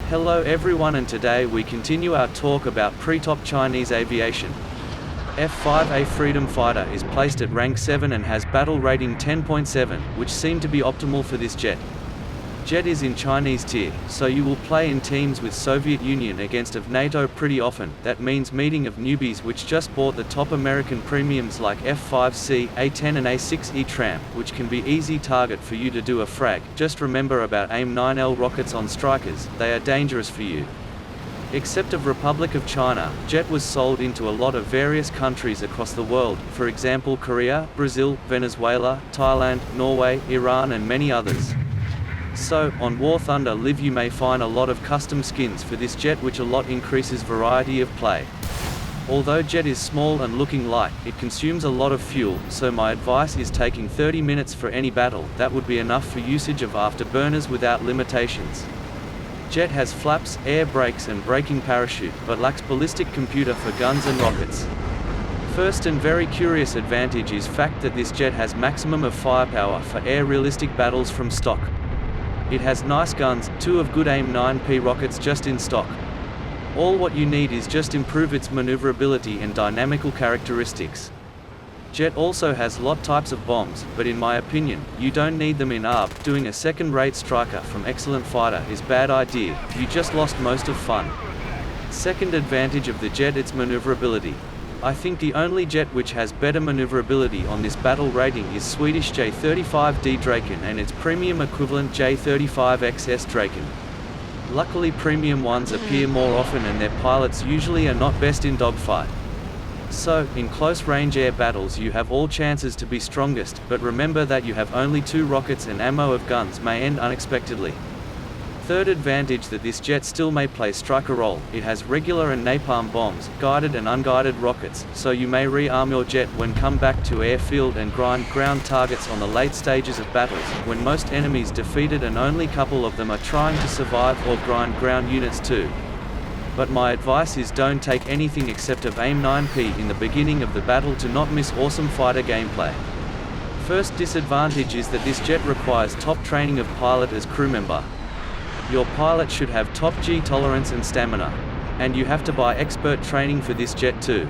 Hello everyone, and today we continue our talk about pre-top Chinese aviation. F-5A Freedom Fighter is placed at rank 7 and has battle rating 10.7, which seem to be optimal for this jet. Jet is in Chinese tier, so you will play in teams with Soviet Union against of NATO pretty often. That means meeting of newbies which just bought the top American premiums like F-5C, A-10 and A-6E tram, which can be easy target for you to do a frag. Just remember about AIM-9L rockets on strikers, they are dangerous for you. Except of Republic of China, jet was sold into a lot of various countries across the world, for example Korea, Brazil, Venezuela, Thailand, Norway, Iran and many others. So, on War Thunder Live you may find a lot of custom skins for this jet, which a lot increases variety of play. Although jet is small and looking light, it consumes a lot of fuel, so my advice is taking 30 minutes for any battle. That would be enough for usage of afterburners without limitations. Jet has flaps, air brakes and braking parachute, but lacks ballistic computer for guns and rockets. First and very curious advantage is fact that this jet has maximum of firepower for air realistic battles from stock. It has nice guns, 2 of good AIM-9P rockets just in stock. All what you need is just improve its maneuverability and dynamical characteristics. Jet also has lot types of bombs, but in my opinion, you don't need them in ARB. Doing a second-rate striker from excellent fighter is bad idea, you just lost most of fun. Second advantage of the jet, its maneuverability. I think the only jet which has better maneuverability on this battle rating is Swedish J-35D Draken and its premium equivalent J-35XS Draken. Luckily premium ones appear more often and their pilots usually are not best in dogfight. So, in close-range air battles you have all chances to be strongest, but remember that you have only 2 rockets and ammo of guns may end unexpectedly. Third advantage that this jet still may play striker role, it has regular and napalm bombs, guided and unguided rockets, so you may re-arm your jet when come back to airfield and grind ground targets on the late stages of battles, when most enemies defeated and only couple of them are trying to survive, or grind ground units too. But my advice is don't take anything except of AIM-9P in the beginning of the battle to not miss awesome fighter gameplay. First disadvantage is that this jet requires top training of pilot as crew member. Your pilot should have top G tolerance and stamina. And you have to buy expert training for this jet too.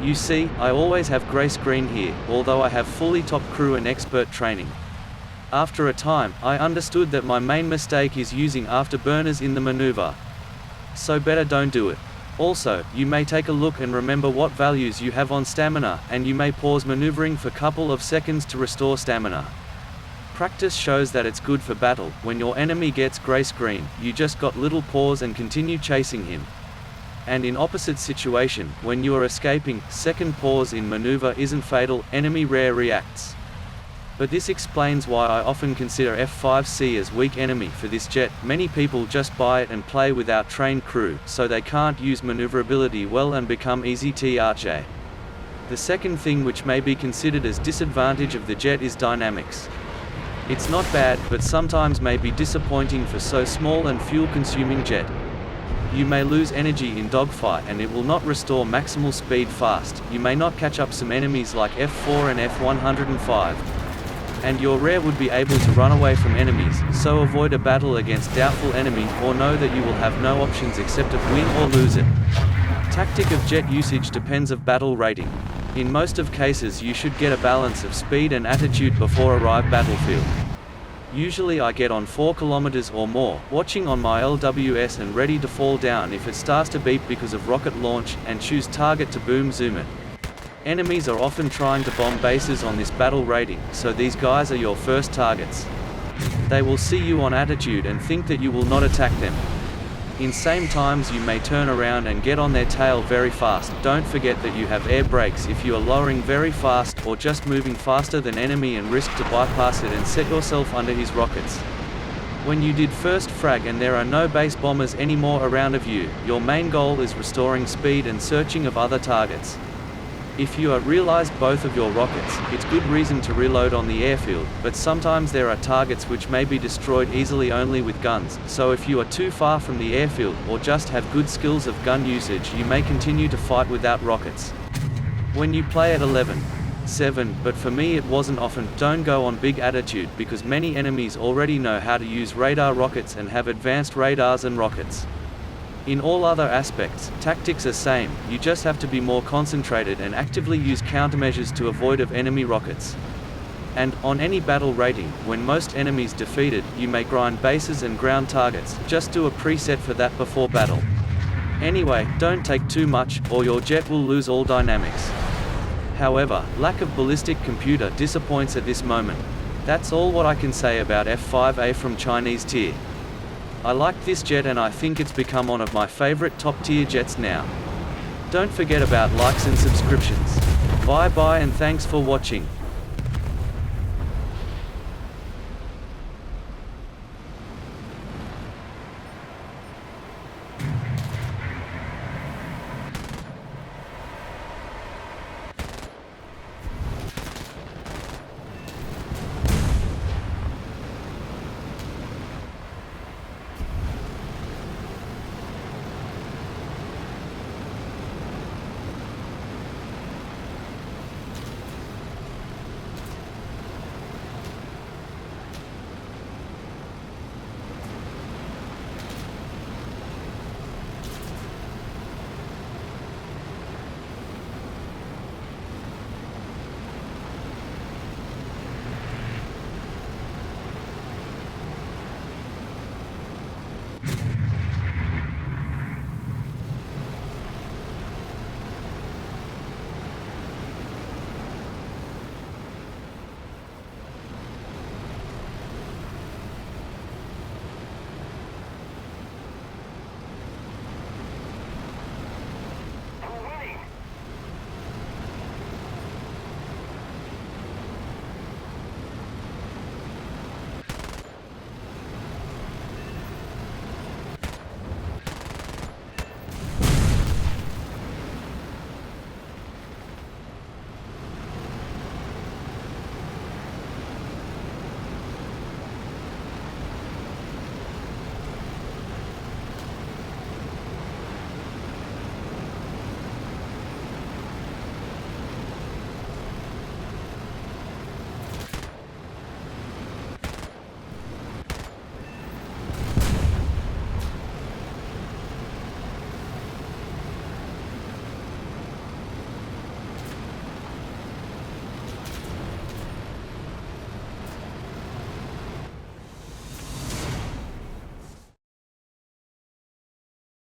You see, I always have grey screen here, although I have fully top crew and expert training. After a time, I understood that my main mistake is using afterburners in the maneuver. So better don't do it. Also, you may take a look and remember what values you have on stamina, and you may pause maneuvering for couple of seconds to restore stamina. Practice shows that it's good for battle. When your enemy gets grey screen, you just got little pause and continue chasing him. And in opposite situation, when you are escaping, second pause in maneuver isn't fatal, enemy rare reacts. But this explains why I often consider F-5C as weak enemy for this jet. Many people just buy it and play without trained crew, so they can't use maneuverability well and become easy target. The second thing which may be considered as disadvantage of the jet is dynamics. It's not bad, but sometimes may be disappointing for so small and fuel-consuming jet. You may lose energy in dogfight and it will not restore maximal speed fast. You may not catch up some enemies like F4 and F105. And your rear would be able to run away from enemies, so avoid a battle against doubtful enemy, or know that you will have no options except of win or lose it. Tactic of jet usage depends of battle rating. In most of cases you should get a balance of speed and attitude before arrive battlefield. Usually I get on 4 km or more, watching on my LWS and ready to fall down if it starts to beep because of rocket launch, and choose target to boom zoom it. Enemies are often trying to bomb bases on this battle rating, so these guys are your first targets. They will see you on attitude and think that you will not attack them. In same times you may turn around and get on their tail very fast. Don't forget that you have air brakes if you are lowering very fast or just moving faster than enemy, and risk to bypass it and set yourself under his rockets. When you did first frag and there are no base bombers anymore around of you, your main goal is restoring speed and searching of other targets. If you are realized both of your rockets, it's good reason to reload on the airfield, but sometimes there are targets which may be destroyed easily only with guns, so if you are too far from the airfield, or just have good skills of gun usage, you may continue to fight without rockets. When you play at 11-7, but for me it wasn't often. Don't go on big attitude, because many enemies already know how to use radar rockets and have advanced radars and rockets. In all other aspects, tactics are same, you just have to be more concentrated and actively use countermeasures to avoid of enemy rockets. And, on any battle rating, when most enemies defeated, you may grind bases and ground targets, just do a preset for that before battle. Anyway, don't take too much, or your jet will lose all dynamics. However, lack of ballistic computer disappoints at this moment. That's all what I can say about F-5A from Chinese tier. I like this jet and I think it's become one of my favorite top tier jets now. Don't forget about likes and subscriptions. Bye bye and thanks for watching.